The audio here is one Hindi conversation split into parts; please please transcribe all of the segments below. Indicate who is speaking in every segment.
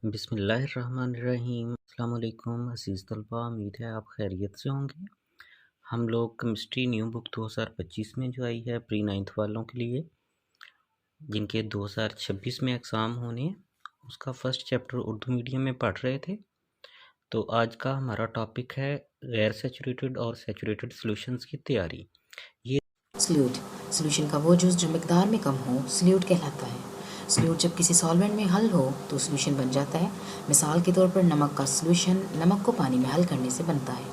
Speaker 1: बिस्मिल्लाहिर्रहमानिर्रहीम। अस्सलाम वालेकुम अज़ीज़ तलबा, उम्मीद है आप खैरियत से होंगे। हम लोग केमिस्ट्री न्यू बुक 2025 में जो आई है प्री 9th वालों के लिए, जिनके 2026 में एग्ज़ाम होने हैं, उसका फ़र्स्ट चैप्टर उर्दू मीडियम में पढ़ रहे थे। तो आज का हमारा टॉपिक है गैर सैचुरेटेड और सैचुरेटेड सॉल्यूशंस की तैयारी।
Speaker 2: सल्यूट सॉल्यूशन का वो जूस जो मिकदार में कम हो सल्यूट कहलाता है। सल्यूट जब किसी सॉल्वेंट में हल हो तो सॉल्यूशन बन जाता है। मिसाल के तौर पर नमक का सॉल्यूशन नमक को पानी में हल करने से बनता है।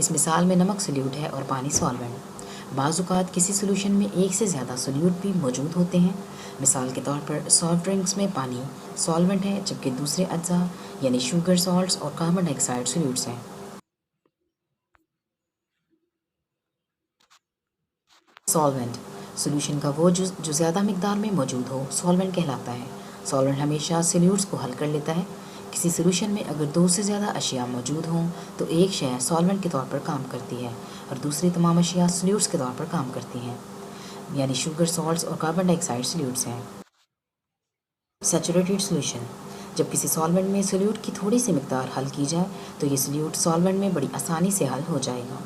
Speaker 2: इस मिसाल में नमक सल्यूट है और पानी सॉल्वेंट। बाज़ औक़ात किसी सॉल्यूशन में एक से ज़्यादा सल्यूट भी मौजूद होते हैं। मिसाल के तौर पर सॉफ्ट ड्रिंक्स में पानी सॉल्वेंट है, जबकि दूसरे अज्जा यानी शुगर, सॉल्ट्स और कार्बन डाइऑक्साइड सल्यूट्स हैं। सॉल्वेंट सॉल्यूशन का वो जो ज़्यादा मिकदार में मौजूद हो सॉल्वेंट कहलाता है। सॉल्वेंट हमेशा सॉल्यूट्स को हल कर लेता है। किसी सॉल्यूशन में अगर दो से ज़्यादा अशिया मौजूद हों तो एक शय सॉल्वेंट के तौर पर काम करती है और दूसरी तमाम अशिया सॉल्यूट्स के तौर पर काम करती हैं, यानी शुगर, सॉल्ट्स और कार्बन डाइऑक्साइड सॉल्यूट्स हैं। सैचुरेटेड सॉल्यूशन जब किसी सॉल्वेंट में सॉल्यूट की थोड़ी सी मिकदार हल की जाए तो ये सॉल्यूट सॉल्वेंट में बड़ी आसानी से हल हो जाएगा।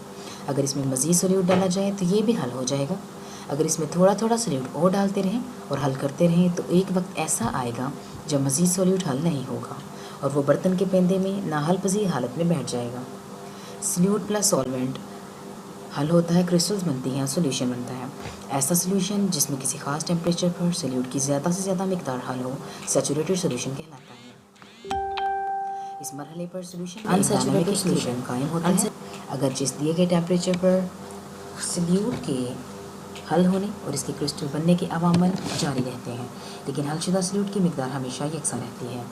Speaker 2: अगर इसमें मज़ीद सॉल्यूट डाला जाए तो ये भी हल हो जाएगा। अगर इसमें थोड़ा थोड़ा सॉल्यूट और डालते रहें और हल करते रहें तो एक वक्त ऐसा आएगा जब मज़ीद सॉल्यूट हल नहीं होगा और वो बर्तन के पेंदे में नाहल पजीर हालत में बैठ जाएगा। सॉल्यूट प्लस सॉल्वेंट हल होता है, क्रिस्टल्स बनती हैं, सॉल्यूशन बनता है। ऐसा सॉल्यूशन जिसमें किसी खास टेम्परेचर पर सॉल्यूट की ज़्यादा से ज़्यादा मिकदार हल हो सैचुरेटेड सॉल्यूशन कहलाता है। इस मरहले पर सॉल्यूशन अनसैचुरेटेड सॉल्यूशन कायम होता है अगर जिस दिए गए टेम्परेचर पर सॉल्यूट के हल होने और इसके क्रिस्टल बनने के अवामल जारी रहते हैं, लेकिन हलशुदा सॉल्यूट की मिकदार हमेशा यकसा रहती है।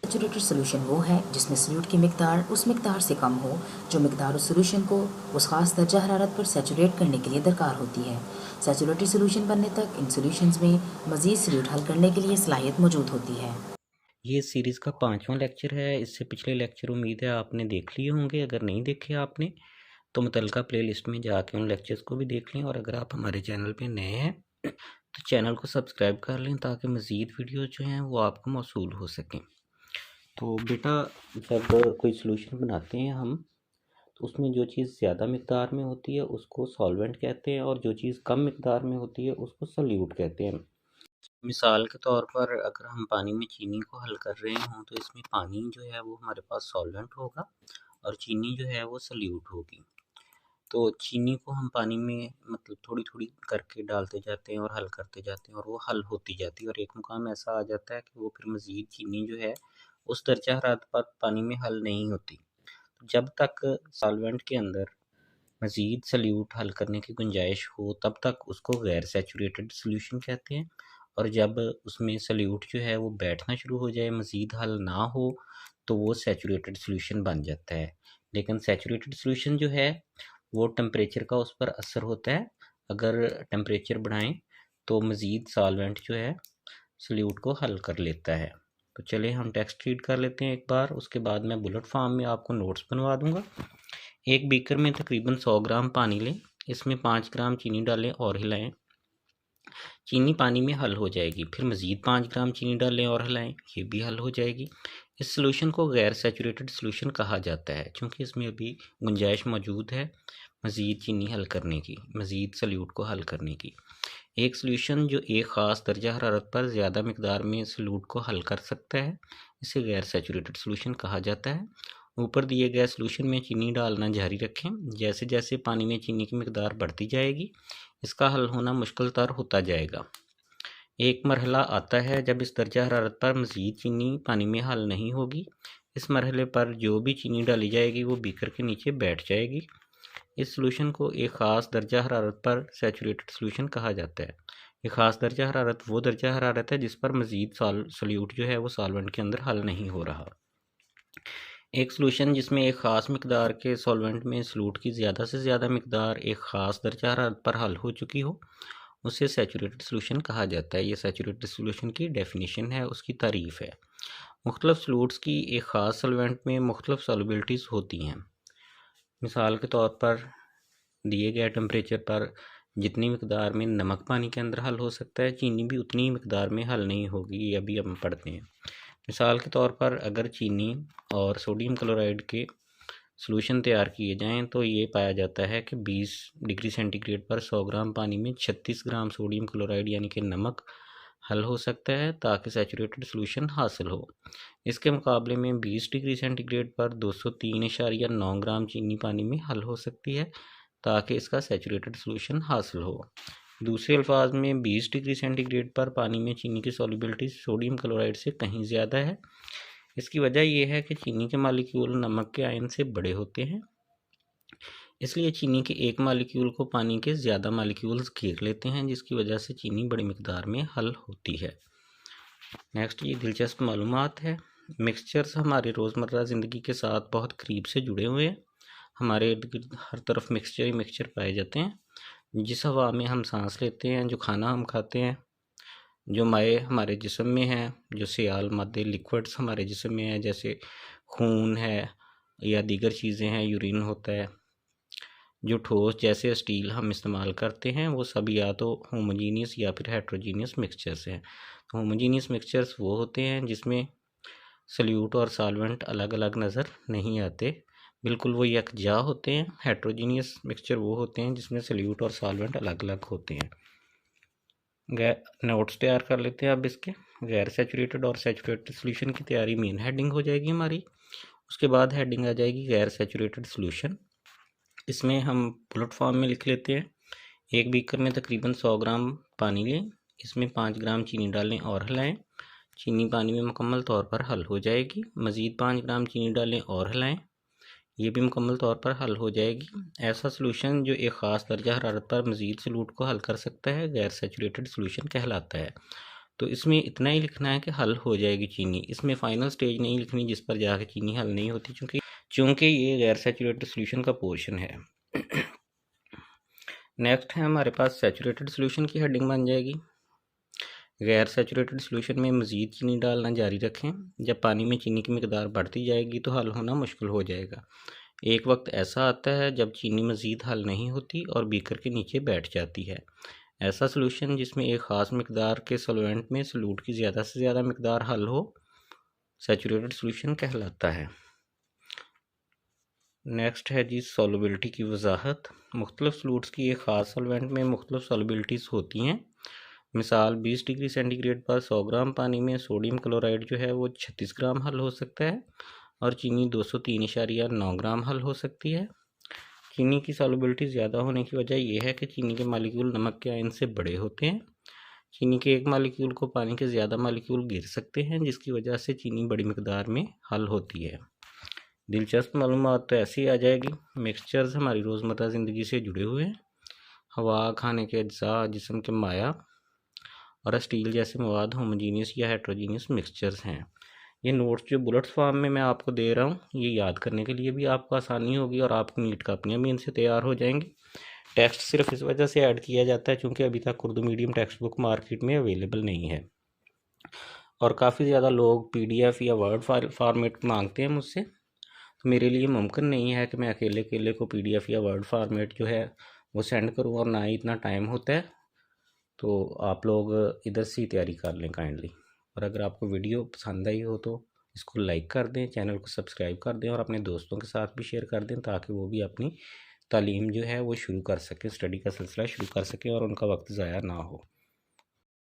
Speaker 2: सैचुरेटेड सॉल्यूशन वो है जिसमें सॉल्यूट की मिकदार उस मिकदार से कम हो जो मिकदार उस सॉल्यूशन को उस खास दर्जा हरारत पर सैचुरेट करने के लिए दरकार होती है। सैचुरेटेड सॉल्यूशन बनने तक इन सॉल्यूशंस में मज़ीद सॉल्यूट हल करने के लिए सलाहियत मौजूद होती है।
Speaker 1: ये सीरीज़ का 5वां लेक्चर है। इससे पिछले लेक्चर उम्मीद है आपने देख लिए होंगे। अगर नहीं देखे आपने तो मुतलका प्लेलिस्ट में जाके उन लेक्चर्स को भी देख लें, और अगर आप हमारे चैनल पे नए हैं तो चैनल को सब्सक्राइब कर लें ताकि मज़ीद वीडियो जो हैं वो आपको मौसूल हो सकें। तो बेटा, जब कोई सॉल्यूशन बनाते हैं हम, तो उसमें जो चीज़ ज़्यादा मिकदार में होती है उसको सॉल्वेंट कहते हैं, और जो चीज़ कम मिकदार में होती है उसको सॉल्यूट कहते हैं। मिसाल के तौर पर अगर हम पानी में चीनी को हल कर रहे हों तो इसमें पानी जो है वो हमारे पास सॉल्वेंट होगा और चीनी जो है वो सॉल्यूट होगी। तो चीनी को हम पानी में मतलब थोड़ी थोड़ी करके डालते जाते हैं और हल करते जाते हैं, और वो हल होती जाती है, और एक मुकाम ऐसा आ जाता है कि वो फिर मज़ीद चीनी जो है उस दर्जा हरारत पर पानी में हल नहीं होती। तो जब तक सॉल्वेंट के अंदर मज़ीद सॉल्यूट हल करने की गुंजाइश हो तब तक उसको गैर सैचुरेटेड सॉल्यूशन कहते हैं, और जब उसमें सॉल्यूट जो है वो बैठना शुरू हो जाए, मज़ीद हल ना हो, तो वो सैचुरेटेड सॉल्यूशन बन जाता है। लेकिन सैचुरेटेड सॉल्यूशन जो है वो टेम्परेचर का उस पर असर होता है। अगर टेम्परेचर बढ़ाएं तो मज़ीद सॉल्वेंट जो है सॉल्यूट को हल कर लेता है। तो चलिए हम टेक्स्ट रीड कर लेते हैं एक बार, उसके बाद मैं बुलेट फॉर्म में आपको नोट्स बनवा दूंगा। एक बीकर में तकरीबन 100 ग्राम पानी लें, इसमें 5 ग्राम चीनी डालें और हिलाएं। चीनी पानी में हल हो जाएगी। फिर मज़ीद 5 ग्राम चीनी डालें और हिलाएं, ये भी हल हो जाएगी। इस सॉल्यूशन को गैर सैचुरेटेड सॉल्यूशन कहा जाता है क्योंकि इसमें अभी गुंजाइश मौजूद है मज़ीद चीनी हल करने की, मज़ीद सॉल्यूट को हल करने की। एक सॉल्यूशन जो एक ख़ास दर्जा हरारत पर ज़्यादा मिकदार में सॉल्यूट को हल कर सकता है, इसे गैर सैचुरेटेड सॉल्यूशन कहा जाता है। ऊपर दिए गए सॉल्यूशन में चीनी डालना जारी रखें। जैसे जैसे पानी में चीनी की मिकदार बढ़ती जाएगी इसका हल होना मुश्किल तर होता जाएगा। एक मरहला आता है जब इस दर्जा हरारत पर मज़ीद चीनी पानी में हल नहीं होगी। इस मरहले पर जो भी चीनी डाली जाएगी वो बीकर के नीचे बैठ जाएगी। इस सॉल्यूशन को एक ख़ास दर्जा हरारत पर सैचुरेटेड सॉल्यूशन कहा जाता है। एक ख़ास दर्जा हरारत वो दर्जा हरारत है जिस पर मज़ीद सॉल्यूट जो है वो सॉल्वेंट के अंदर हल नहीं हो रहा। एक सॉल्यूशन जिसमें एक ख़ास मिकदार के सॉल्वेंट में सॉल्यूट की ज़्यादा से ज़्यादा मिकदार एक ख़ास दर्जा हरारत पर हल हो चुकी हो उसे सैचुरेटेड सॉल्यूशन कहा जाता है। ये सैचुरेटेड सॉल्यूशन की डेफिनेशन है, उसकी तारीफ़ है। मुख्तलिफ सॉल्यूट्स की एक ख़ास सॉल्वेंट में मुख्तलिफ सॉल्युबिलिटीज़ होती हैं। मिसाल के तौर पर दिए गए टेम्परेचर पर जितनी मकदार में नमक पानी के अंदर हल हो सकता है, चीनी भी उतनी ही मकदार में हल नहीं होगी। ये अभी हम पढ़ते हैं। मिसाल के तौर पर अगर चीनी और सोडियम क्लोराइड के सॉल्यूशन तैयार किए जाएं तो ये पाया जाता है कि 20 डिग्री सेंटीग्रेड पर 100 ग्राम पानी में 36 ग्राम सोडियम क्लोराइड यानी कि नमक हल हो सकता है ताकि सैचुरेटेड सॉल्यूशन हासिल हो। इसके मुकाबले में 20 डिग्री सेंटीग्रेड पर 203.9 ग्राम चीनी पानी में हल हो सकती है ताकि इसका सैचुरेटेड सॉल्यूशन हासिल हो। दूसरे अल्फाज में 20 डिग्री सेंटीग्रेड पर पानी में चीनी की सॉल्युबिलिटी सोडियम क्लोराइड से कहीं ज़्यादा है। इसकी वजह यह है कि चीनी के मालिक्यूल नमक के आयन से बड़े होते हैं, इसलिए चीनी के एक मालिक्यूल को पानी के ज़्यादा मालिक्यूल्स घेर लेते हैं, जिसकी वजह से चीनी बड़ी मिकदार में हल होती है। नेक्स्ट ये दिलचस्प मालूमात है। मिक्सचर्स हमारे रोज़मर्रा ज़िंदगी के साथ बहुत करीब से जुड़े हुए हैं। हमारे इर्द गिर्द हर तरफ मिक्सचर ही मिक्सचर पाए जाते हैं। जिस हवा में हम सांस लेते हैं, जो खाना हम खाते हैं, जो माए हमारे जिस्म में हैं, जो सियाल मादे लिक्विड्स हमारे जिस्म में हैं जैसे खून है या दीगर चीज़ें हैं, यूरिन होता है, जो ठोस जैसे स्टील हम इस्तेमाल करते हैं, वो सब या तो होमोजीनियस या फिर हेट्रोजीनियस मिक्सचर्स हैं। तो होमोजीनियस मिक्सचर्स वो होते हैं जिसमें सल्यूट और सॉल्वेंट अलग अलग नज़र नहीं आते, बिल्कुल वो यकजा होते हैं। हेट्रोजीनियस मिक्सचर वो होते हैं जिसमें सल्यूट और सॉल्वेंट अलग अलग होते हैं। नोट्स तैयार कर लेते हैं अब इसके। गैर सैचुरेटेड और सैचुरेटेड सोल्यूशन की तैयारी मेन हेडिंग हो जाएगी हमारी। उसके बाद हेडिंग आ जाएगी गैर सैचुरेटेड सोल्यूशन। इसमें हम बुलेट फॉर्म में लिख लेते हैं। एक बीकर में तकरीबन 100 ग्राम पानी लें, इसमें 5 ग्राम चीनी डालें और हिलाएं। चीनी पानी में मुकम्मल तौर पर हल हो जाएगी। मज़ीद 5 ग्राम चीनी डालें और हिलाएं, ये भी मुकम्मल तौर पर हल हो जाएगी। ऐसा सॉल्यूशन जो एक ख़ास दर्जा हरारत पर मज़ीद सॉल्यूट को हल कर सकता है गैर सैचुरेटेड सॉल्यूशन कहलाता है। तो इसमें इतना ही लिखना है कि हल हो जाएगी चीनी। इसमें फ़ाइनल स्टेज नहीं लिखनी जिस पर जाके चीनी हल नहीं होती, चूँकि ये गैर सैचुरेटेड सॉल्यूशन का पोर्शन है। नेक्स्ट है हमारे पास सैचुरेटेड सॉल्यूशन की हेडिंग बन जाएगी। गैर सैचुरेटेड सॉल्यूशन में मज़ीद चीनी डालना जारी रखें। जब पानी में चीनी की मिकदार बढ़ती जाएगी तो हल होना मुश्किल हो जाएगा। एक वक्त ऐसा आता है जब चीनी मज़ीद हल नहीं होती और बीकर के नीचे बैठ जाती है। ऐसा सॉल्यूशन जिसमें एक ख़ास मिकदार के सॉल्वेंट में सॉल्यूट की ज़्यादा से ज़्यादा मिकदार हल हो सैचुरेटेड सॉल्यूशन कहलाता है। नेक्स्ट है जी सॉल्युबिलिटी की वजाहत। मुख्तलिफ सॉल्यूट्स की एक ख़ास सॉल्वेंट में मुख्तलिफ सॉल्युबिलिटीज़ होती हैं। मिसाल 20 डिग्री सेंटीग्रेड पर 100 ग्राम पानी में सोडियम क्लोराइड जो है वो 36 ग्राम हल हो सकता है और चीनी 203.9 ग्राम हल हो सकती है। चीनी की सॉल्युबिलिटी ज़्यादा होने की वजह यह है कि चीनी के मालिक्यूल नमक के आयन से बड़े होते हैं। चीनी के एक मालिक्यूल को पानी के ज़्यादा मालिक्यूल घेर सकते हैं, जिसकी वजह से चीनी बड़ी मिकदार में हल होती है। दिलचस्प मालूमात तो ऐसी आ जाएगी। मिक्सचर्स हमारी रोज़मर्रा ज़िंदगी से जुड़े हुए हैं। हवा, खाने के अज्जा, जिस्म के माया और स्टील जैसे मवाद होमोजीनियस या हेट्रोजीनियस मिक्सचर्स हैं। ये नोट्स जो बुलेट्स फॉर्म में मैं आपको दे रहा हूँ, ये याद करने के लिए भी आपको आसानी होगी और आपकी नीट कापियाँ भी इनसे तैयार हो जाएंगी। टेक्स्ट सिर्फ इस वजह से ऐड किया जाता है क्योंकि अभी तक Urdu medium text book market में अवेलेबल नहीं है और काफ़ी ज़्यादा लोग PDF या वर्ड फॉर्मेट मांगते हैं मुझसे। तो मेरे लिए मुमकिन नहीं है कि मैं अकेले को PDF या वर्ड फॉर्मेट जो है वो सेंड करूँ और ना ही इतना टाइम होता है। तो आप लोग इधर से ही तैयारी कर लें काइंडली। और अगर आपको वीडियो पसंद आई हो तो इसको लाइक कर दें, चैनल को सब्सक्राइब कर दें और अपने दोस्तों के साथ भी शेयर कर दें ताकि वो भी अपनी तालीम जो है वो शुरू कर सकें, स्टडी का सिलसिला शुरू कर सकें और उनका वक्त ज़ाया ना हो।